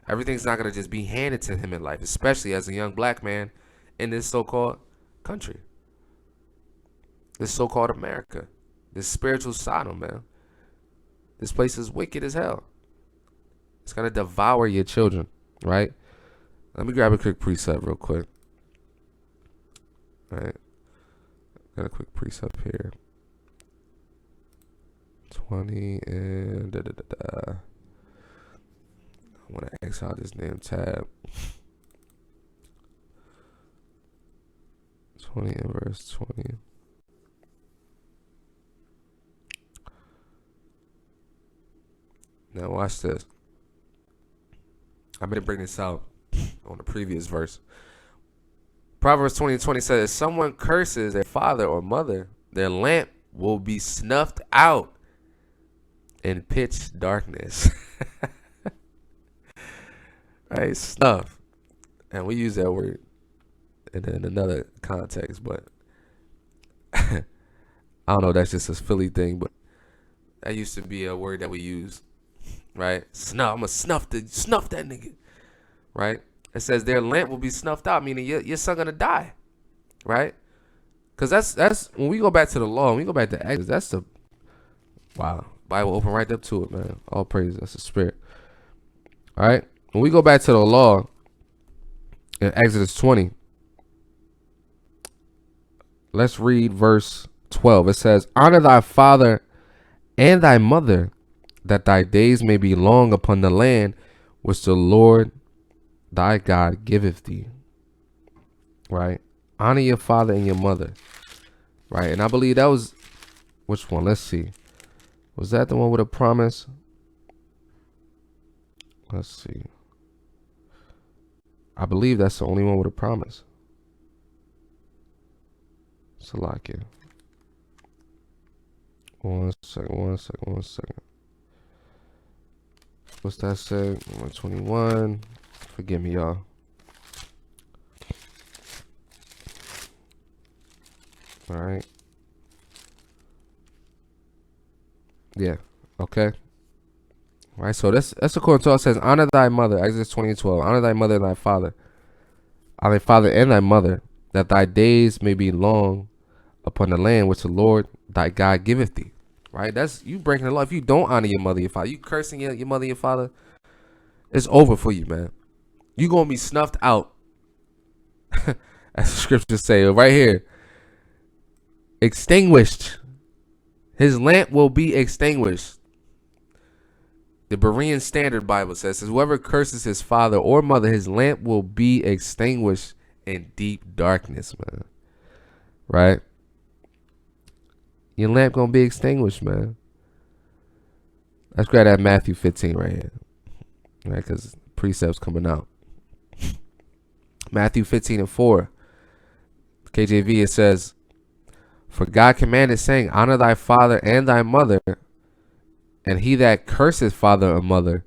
Speaker 5: Everything's not going to just be handed to him in life, especially as a young black man in this so-called country. This so-called America. This spiritual Sodom, man. This place is wicked as hell. It's going to devour your children, right? Let me grab a quick precept real quick. All right. Got a quick precept here. 20 and I want to X out this damn tab. 20 and verse 20. Now watch this. I'm going to bring this out on the previous verse. Proverbs 20:20 says, if someone curses their father or mother, their lamp will be snuffed out in pitch darkness. Right, snuff. And we use that word in another context, but I don't know, that's just a Philly thing, but that used to be a word that we use. Right? Snuff. I'm going to snuff that nigga. Right? It says their lamp will be snuffed out, meaning your son going to die. Right? Because that's when we go back to the law, when we go back to Exodus, that's the, wow, Bible open right up to it, man. All praise. That's the spirit. All right? When we go back to the law in Exodus 20, let's read verse 12. It says, honor thy father and thy mother, that thy days may be long upon the land which the Lord thy God giveth thee. Right? Honor your father and your mother. Right? And I believe that was, which one? Let's see. Was that the one with a promise? Let's see. I believe that's the only one with a promise. Salakia. One second. What's that say? 121. Forgive me, y'all. All right. Yeah. Okay. All right. So that's according to it says, honor thy mother. Exodus 20:12. Honor thy mother and thy father. Honor thy father and thy mother, that thy days may be long upon the land which the Lord thy God giveth thee. Right? That's you breaking the law. If you don't honor your mother and your father, you cursing your mother and your father, it's over for you, man. You gonna be snuffed out. As the scriptures say right here. Extinguished. His lamp will be extinguished. The Berean Standard Bible says, whoever curses his father or mother, his lamp will be extinguished in deep darkness, man. Right? Your lamp gonna be extinguished, man. Let's grab that Matthew 15 right here. Right, because precepts coming out. Matthew 15:4. KJV, it says, for God commanded, saying, honor thy father and thy mother, and he that curses father or mother,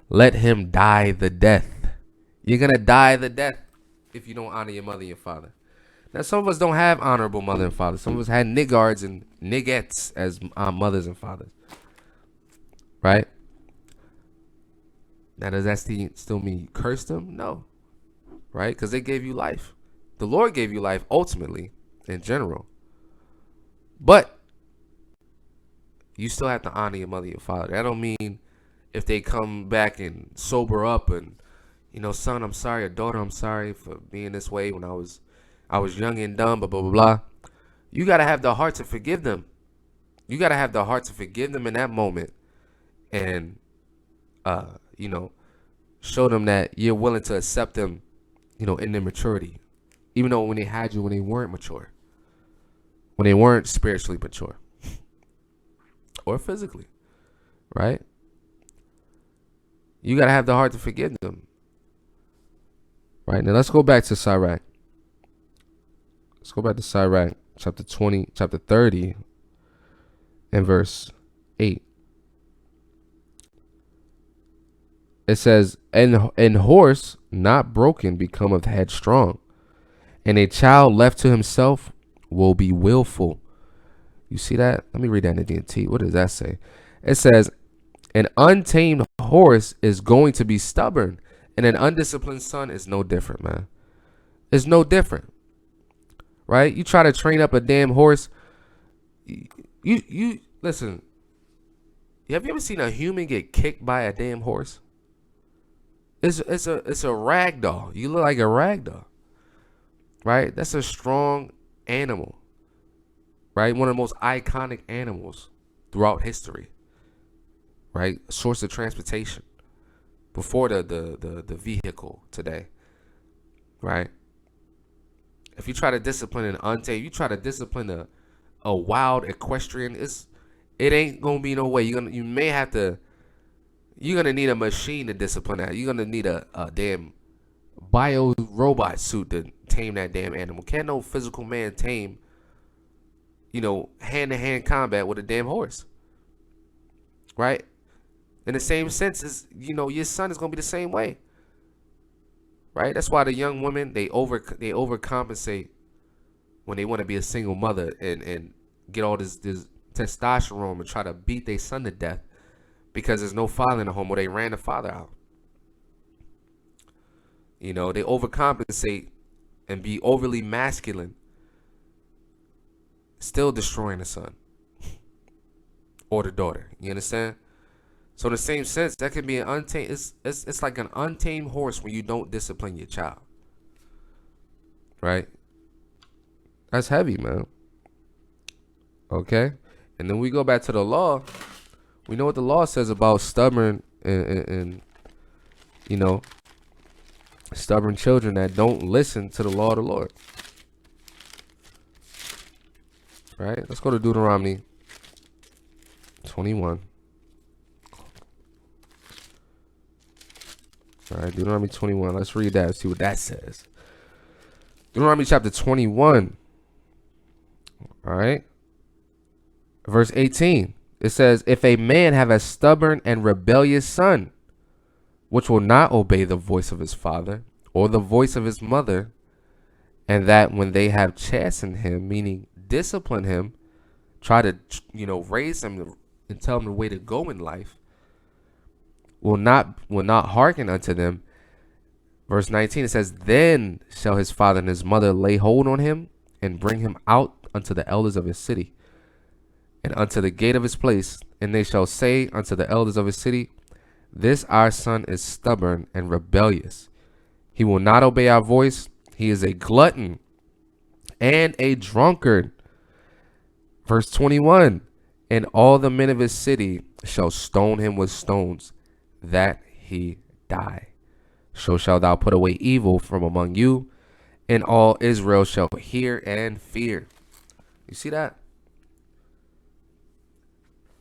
Speaker 5: let him die the death. You're going to die the death if you don't honor your mother and your father. Now, some of us don't have honorable mother and father. Some of us had niggards and niggettes as mothers and fathers. Right? Now, does that still mean you cursed them? No. Right? Because they gave you life. The Lord gave you life ultimately, in general. But you still have to honor your mother and your father. That don't mean if they come back and sober up and, son, I'm sorry, or daughter, I'm sorry for being this way when I was young and dumb, blah, blah, blah, blah. You got to have the heart to forgive them. You got to have the heart to forgive them in that moment and, show them that you're willing to accept them, in their maturity. Even though when they had you, when they weren't mature, when they weren't spiritually mature or physically, right? You got to have the heart to forgive them. Right, now let's go back to Sirach. Let's go back to Sirach, chapter 30, and verse 8. It says, and horse not broken becometh headstrong, and a child left to himself will be willful. You see that? Let me read that in the DNT. What does that say? It says, an untamed horse is going to be stubborn, and an undisciplined son is no different, man. It's no different, right? You try to train up a damn horse. You listen. Have you ever seen a human get kicked by a damn horse? It's a rag doll. You look like a rag doll, right? That's a strong animal, right? One of the most iconic animals throughout history, right? Source of transportation before the vehicle today, right? If you try to discipline an untamed, you try to discipline a wild equestrian, it ain't gonna be no way. You're gonna need a machine to discipline that. You're gonna need a damn bio robot suit to tame that damn animal. Can't no physical man tame, hand-to-hand combat with a damn horse, right? In the same sense as, your son is gonna be the same way, right? That's why the young women, they overcompensate when they want to be a single mother and get all this testosterone and try to beat their son to death because there's no father in the home or they ran the father out. They overcompensate and be overly masculine, still destroying the son or the daughter. You understand? So in the same sense, that can be an untamed. It's like an untamed horse when you don't discipline your child, right? That's heavy, man. Okay, and then we go back to the law. We know what the law says about stubborn and stubborn children that don't listen to the law of the Lord. Right? Let's go to Deuteronomy 21. All right, Deuteronomy 21. Let's read that and see what that says. Deuteronomy chapter 21. All right. Verse 18. It says, if a man have a stubborn and rebellious son, which will not obey the voice of his father or the voice of his mother, and that when they have chastened him, meaning discipline him, try to, raise him and tell him the way to go in life, will not hearken unto them. Verse 19, it says, then shall his father and his mother lay hold on him and bring him out unto the elders of his city and unto the gate of his place, and they shall say unto the elders of his city, this our son is stubborn and rebellious. He will not obey our voice. He is a glutton and a drunkard. Verse 21, and all the men of his city shall stone him with stones, that he die. So shalt thou put away evil from among you, and all Israel shall hear and fear. You see that?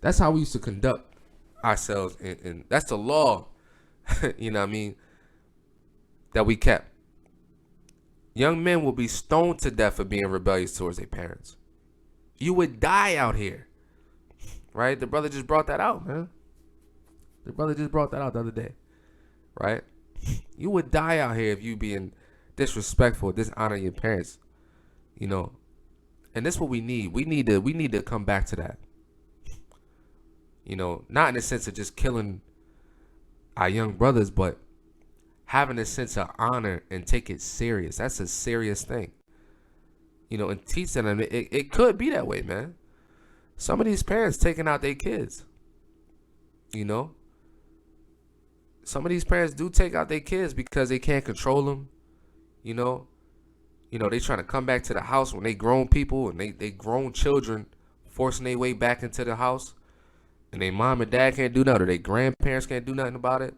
Speaker 5: That's how we used to conduct ourselves, and that's the law, that we kept. Young men will be stoned to death for being rebellious towards their parents. You would die out here, right? The brother just brought that out, man. The brother just brought that out the other day, right? You would die out here if you being disrespectful, dishonoring your parents, And this is what we need. We need to come back to that. Not in the sense of just killing our young brothers, but having a sense of honor and take it serious. That's a serious thing. And teach them it could be that way, man. Some of these parents taking out their kids. You know, some of these parents do take out their kids because they can't control them. You know, they trying to come back to the house when they grown people and they grown children forcing their way back into the house, and their mom and dad can't do nothing, or their grandparents can't do nothing about it.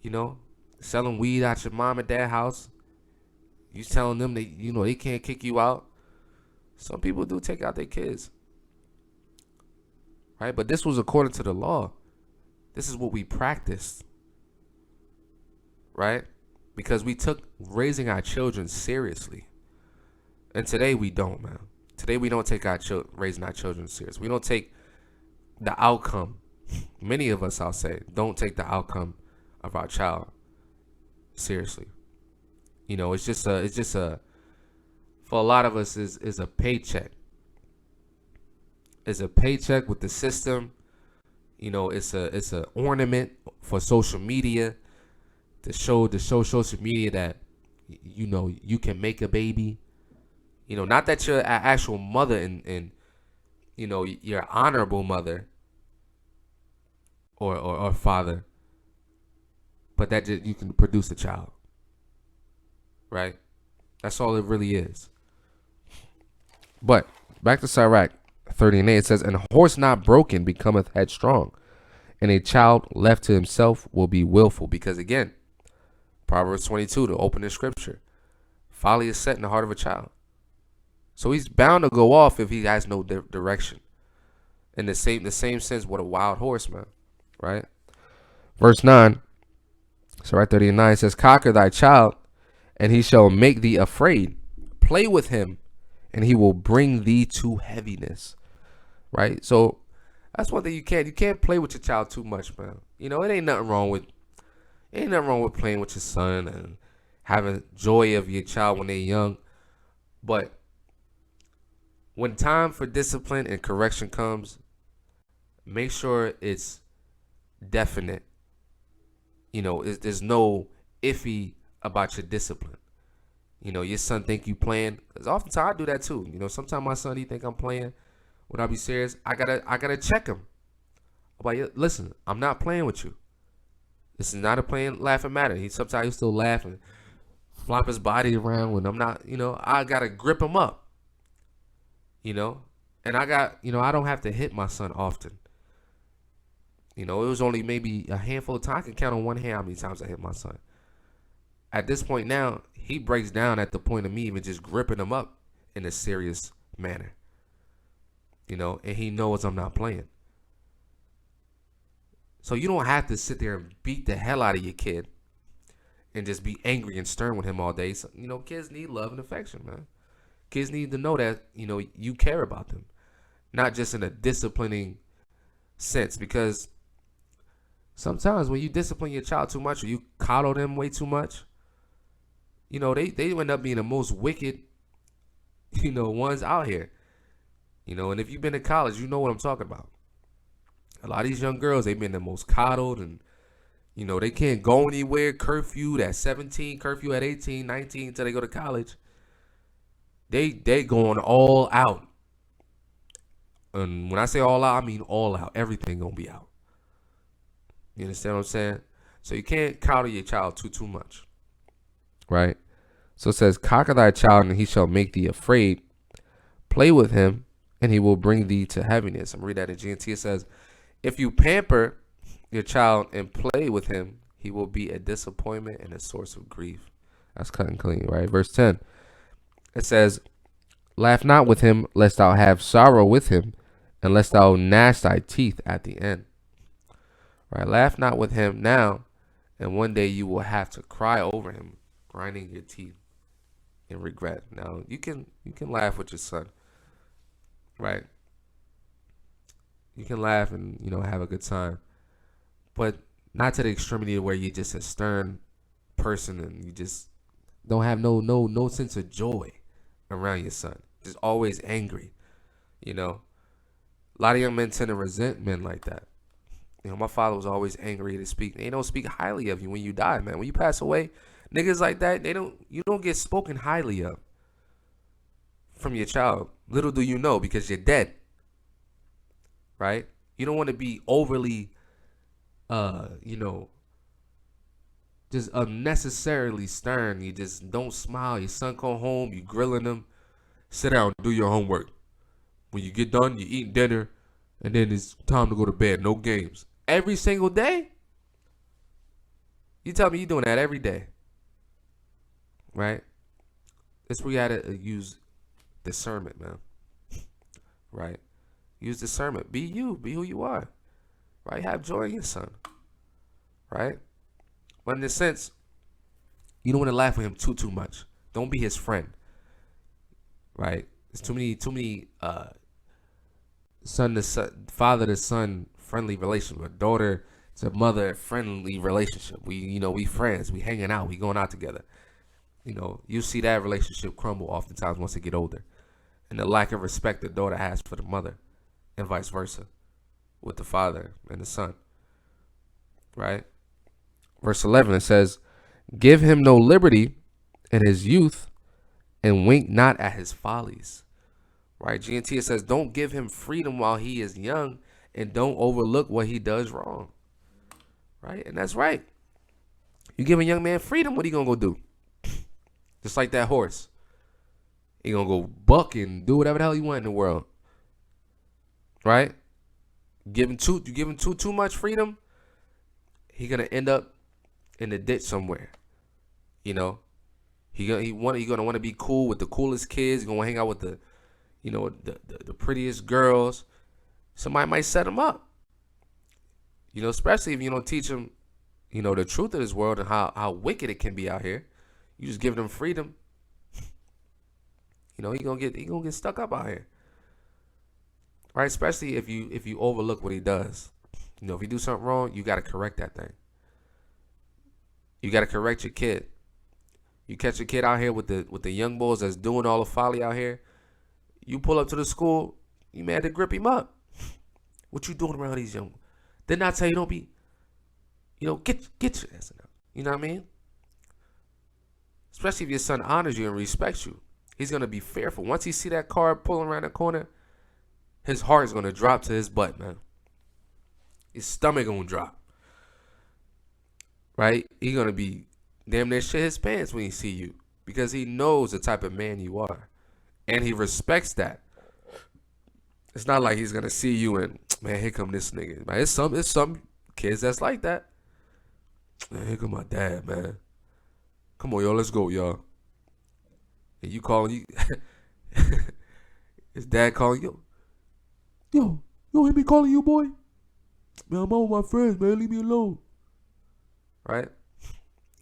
Speaker 5: You know, selling weed out your mom and dad house. You telling them they can't kick you out. Some people do take out their kids, right? But this was according to the law. This is what we practiced, right? Because we took raising our children seriously. And today we don't, man. Today we don't take raising our children serious. We don't take the outcome. Many of us, I'll say, don't take the outcome of our child seriously. You know, it's just a for a lot of us is a paycheck. It's a paycheck with the system. You know, it's a ornament for social media to show social media that, you know, you can make a baby. You know, not that you're an actual mother and you know, you're an honorable mother or father, but that you can produce a child, right? That's all it really is. But back to Sirach 30:8, it says, "And a horse not broken becometh headstrong, and a child left to himself will be willful." Because again, Proverbs 22, the opening scripture, folly is set in the heart of a child. So he's bound to go off if he has no direction. In the same sense with a wild horse, man, right? Verse 9, Sirach 30:9 says, "Conquer thy child, and he shall make thee afraid. Play with him, and he will bring thee to heaviness." Right? So that's one thing you can't play with your child too much, man. You know, it ain't nothing wrong with playing with your son and having joy of your child when they're young. But when time for discipline and correction comes, make sure it's definite. You know, there's no iffy about your discipline. You know, your son think you playing. Because oftentimes I do that too. You know, sometimes my son, he think I'm playing. When I be serious, I gotta check him. I'm like, listen, I'm not playing with you. This is not a playing, laughing matter. Sometimes he still laugh and flop his body around when I'm not, you know, I gotta grip him up. You know, and I don't have to hit my son often. You know, it was only maybe a handful of times. I can count on one hand how many times I hit my son. At this point now, he breaks down at the point of me even just gripping him up in a serious manner. You know, and he knows I'm not playing. So you don't have to sit there and beat the hell out of your kid and just be angry and stern with him all day. So, you know, kids need love and affection, man. Kids need to know that, you know, you care about them. Not just in a disciplining sense. Because sometimes when you discipline your child too much or you coddle them way too much, you know, they end up being the most wicked, you know, ones out here. You know, and if you've been to college, you know what I'm talking about. A lot of these young girls, they've been the most coddled and, you know, they can't go anywhere. Curfew at 17, curfew at 18, 19 until they go to college. They going all out. And when I say all out, I mean all out. Everything gonna be out. You understand what I'm saying? So you can't coddle your child too much. Right? So it says, "Conquer thy child, and he shall make thee afraid. Play with him, and he will bring thee to heaviness." I'm reading that in GNT. It says, "If you pamper your child and play with him, he will be a disappointment and a source of grief." That's cut and clean, right? Verse 10. It says, "Laugh not with him, lest thou have sorrow with him, and lest thou gnash thy teeth at the end." Right? Laugh not with him now, and one day you will have to cry over him, grinding your teeth in regret. Now, you can laugh with your son, right? You can laugh and, you know, have a good time, but not to the extremity where you're just a stern person and you just don't have no sense of joy around your son. Just always angry, you know. A lot of young men tend to resent men like that. You know, my father was always angry to speak. They don't speak highly of you when you die, man. When you pass away, niggas like that, you don't get spoken highly of from your child. Little do you know, because you're dead. right? You don't want to be overly, just unnecessarily stern. You just don't smile. Your son come home, you grilling him. Sit down, do your homework. When you get done, you eat dinner, and then it's time to go to bed. No games. Every single day? You tell me you're doing that every day. Right? That's where you gotta use discernment, man. Right? Use discernment. Be you. Be who you are. Right? Have joy in your son. Right? But in a sense, you don't want to laugh at him too much. Don't be his friend. Right? There's too many son to son, father to son friendly relationship, daughter to mother friendly relationship. We friends, we hanging out, we going out together. You see that relationship crumble oftentimes once they get older. And the lack of respect the daughter has for the mother, and vice versa, with the father and the son. Right? Verse 11, it says, "Give him no liberty in his youth, and wink not at his follies." Right? GNT, it says, don't give him freedom while he is young, and don't overlook what he does wrong. Right? And that's right. You give a young man freedom, what he gonna go do? Just like that horse. He gonna go buck and do whatever the hell he want in the world. Right? You give him too much freedom, he gonna end up in the ditch somewhere. He gonna want to be cool with the coolest kids. He gonna hang out with the prettiest girls. Somebody might set him up. Especially if you don't teach him, the truth of this world and how wicked it can be out here. You just give them freedom. He gonna get stuck up out here. Right? Especially if you overlook what he does. If you do something wrong, you gotta correct that thing. You gotta correct your kid. You catch a kid out here with the young boys that's doing all the folly out here. You pull up to the school, you may have to grip him up. What you doing around these young? Didn't I tell you don't be, get your ass out. You know what I mean? Especially if your son honors you and respects you. He's going to be fearful. Once he see that car pulling around the corner, his heart is going to drop to his butt, man. His stomach going to drop. Right? He's going to be damn near shit his pants when he see you. Because he knows the type of man you are. And he respects that. It's not like he's going to see you and, man, here come this nigga. Man, it's some kids that's like that. Man, here come my dad, man. Come on, y'all, let's go, y'all. And you calling you. His dad calling you. Yo, hear me calling you, boy? Man, I'm out with my friends, man. Leave me alone. Right?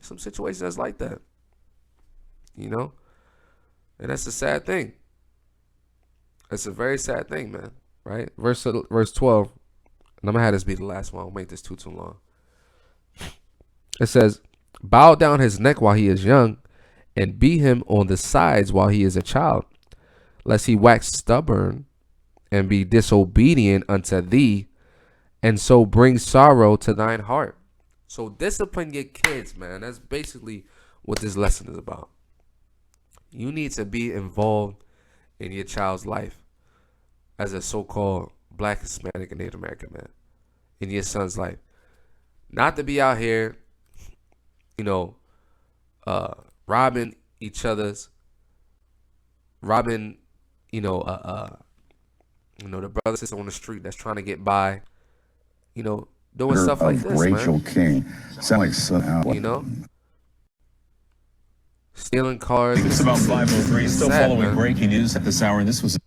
Speaker 5: Some situations that's like that. And that's a sad thing. It's a very sad thing, man. Right? Verse 12. And I'm going to have this be the last one. I'll make this too long. It says, "Bow down his neck while he is young, and beat him on the sides while he is a child, lest he wax stubborn and be disobedient unto thee, and so bring sorrow to thine heart." So discipline your kids, man. That's basically what this lesson is about. You need to be involved in your child's life as a so-called Black, Hispanic, and Native American man. In your son's life. Not to be out here, robbing each other's, the brother sister on the street that's trying to get by, doing stuff like this,
Speaker 6: Rachel
Speaker 5: man.
Speaker 6: King. Sound like some,
Speaker 5: Stealing cars.
Speaker 1: It's about 5:03. Still
Speaker 5: sad,
Speaker 1: following
Speaker 5: man.
Speaker 1: breaking news at this hour, and this was.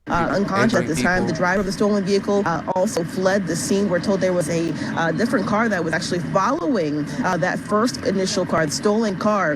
Speaker 3: Unconscious at this time. The driver of the stolen vehicle also fled the scene. We're told there was a different car that was actually following that first initial car, the stolen car.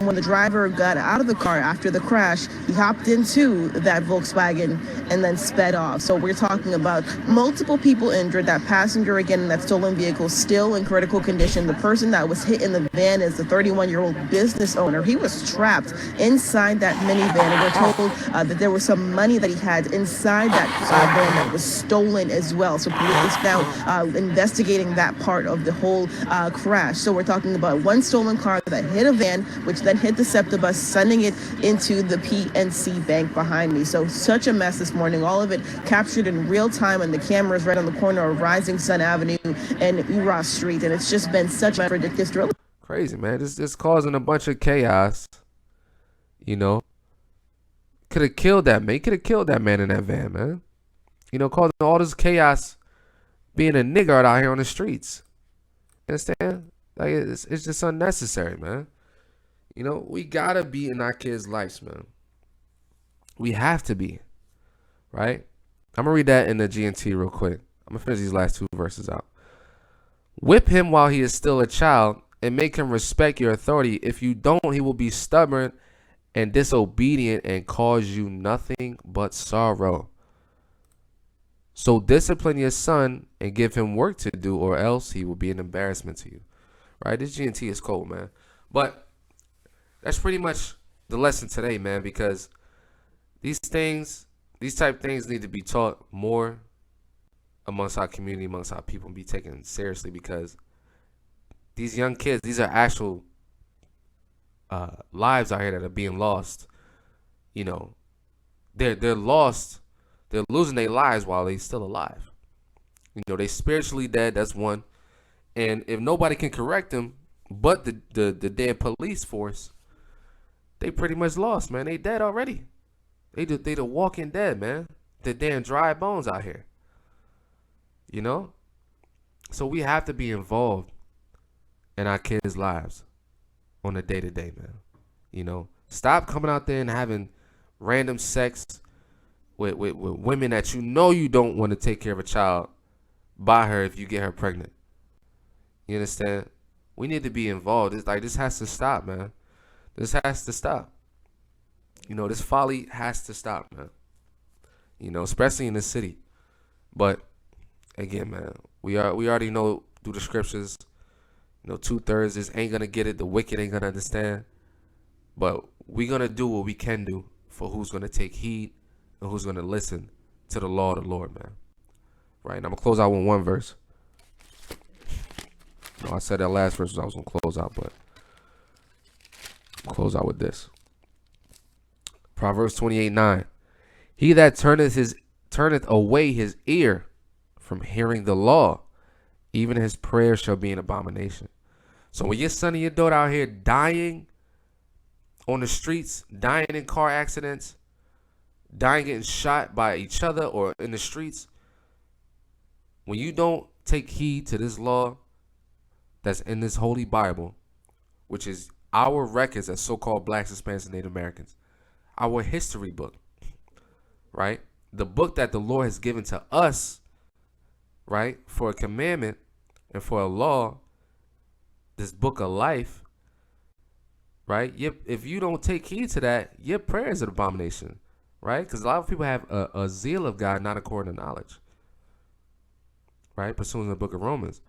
Speaker 3: When the driver got out of the car after the crash, he hopped into that Volkswagen and then sped off. So we're talking about multiple people injured. That passenger, again, in that stolen vehicle, still in critical condition. The person that was hit in the van is the 31-year-old business owner. He was trapped inside that minivan, and we're told that there was some money that he had had inside that van that was stolen as well. So police now investigating that part of the whole crash. So we're talking about one stolen car that hit a van, which then hit the SEPTA bus, sending it into the PNC Bank behind me. So such a mess this morning. All of it captured in real time on the cameras right on the corner of Rising Sun Avenue and Uras Street. And it's just been such a ridiculous drill.
Speaker 5: Crazy, man. This causing a bunch of chaos. You know, could have killed that man. Could have killed that man in that van, man. You know, causing all this chaos, being a nigger out here on the streets. Understand? Like it's just unnecessary, man. You know, we gotta be in our kids' lives, man. We have to be, right? I'm gonna read that in the GNT real quick. I'm gonna finish these last two verses out. Whip him while he is still a child, and make him respect your authority. If you don't, he will be stubborn and disobedient and cause you nothing but sorrow. So discipline your son and give him work to do, or else he will be an embarrassment to you. Right? This GNT is cold, man. But that's pretty much the lesson today, man, because these type things need to be taught more amongst our community, amongst our people, and be taken seriously, because these young kids, these are actual lives out here that are being lost. You know, they're lost. They're losing their lives while they're still alive. You know, they spiritually dead. That's one. And if nobody can correct them but the dead police force, they pretty much lost, man. They dead already. They the walking dead, man. The damn dry bones out here. You know? So we have to be involved in our kids' lives on a day-to-day, man. You know? Stop coming out there and having random sex with women that you know you don't want to take care of a child by her if you get her pregnant. You understand? We need to be involved. It's like, this has to stop, man. This has to stop. You know, this folly has to stop, man. You know, especially in the city. But again, man, we already know through the scriptures, you know, 2/3 just ain't gonna get it. The wicked ain't gonna understand. But we gonna do what we can do for who's gonna take heed and who's gonna listen to the law of the Lord, man. Right? And I'm gonna close out with one verse. No, I said that last verse I was gonna close out, but I'll close out with this. Proverbs 28:9. He that turneth away his ear from hearing the law, even his prayer shall be an abomination. So when your son and your daughter out here dying on the streets, dying in car accidents, dying getting shot by each other or in the streets, when you don't take heed to this law that's in this holy Bible, which is our records as so-called blacks, Hispanics, and Native Americans, our history book, right? The book that the Lord has given to us, right, for a commandment and for a law, this book of life, right? If you don't take heed to that, your prayer is an abomination, right? Because a lot of people have a zeal of God not according to knowledge, right? Pursuing the book of Romans.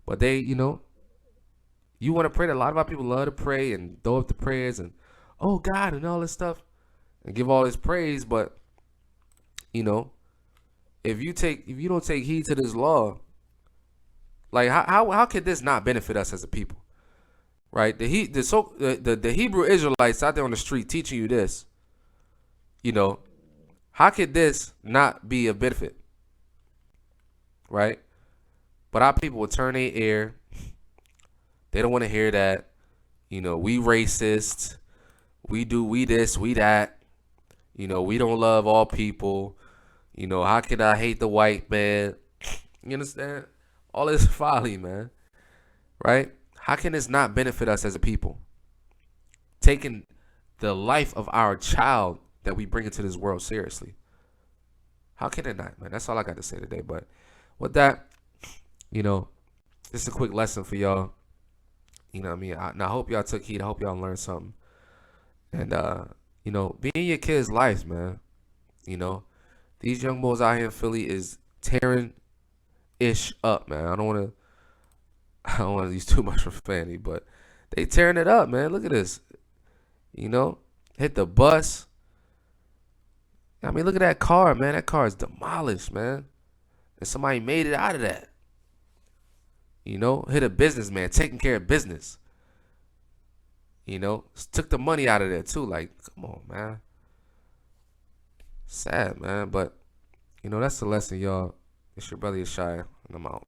Speaker 5: But they, you know, you want to pray. A lot of our people love to pray and throw up the prayers and, oh God, and all this stuff and give all this praise. But, you know, if you don't take heed to this law, like how could this not benefit us as a people? Right? The Hebrew Israelites out there on the street teaching you this, you know, how could this not be a benefit? Right? But our people will turn their ear. They don't want to hear that. You know, we racist. We this, we that. You know, we don't love all people. You know, how could I hate the white man? You understand? All this folly, man. Right? How can this not benefit us as a people? Taking the life of our child that we bring into this world seriously. How can it not, man? That's all I got to say today. But with that, you know, this is a quick lesson for y'all. You know what I mean? I hope y'all took heed. I hope y'all learned something. And, you know, be in your kids' lives, man. You know, these young boys out here in Philly is tearing ish up, man. I don't want to use too much profanity, but they tearing it up, man. Look at this. You know, hit the bus. I mean, look at that car, man. That car is demolished, man. And somebody made it out of that. You know, hit a businessman, taking care of business. You know, took the money out of there too. Like, come on, man. Sad, man. But, you know, that's the lesson, y'all. It's your brother Yeshaya, and I'm out.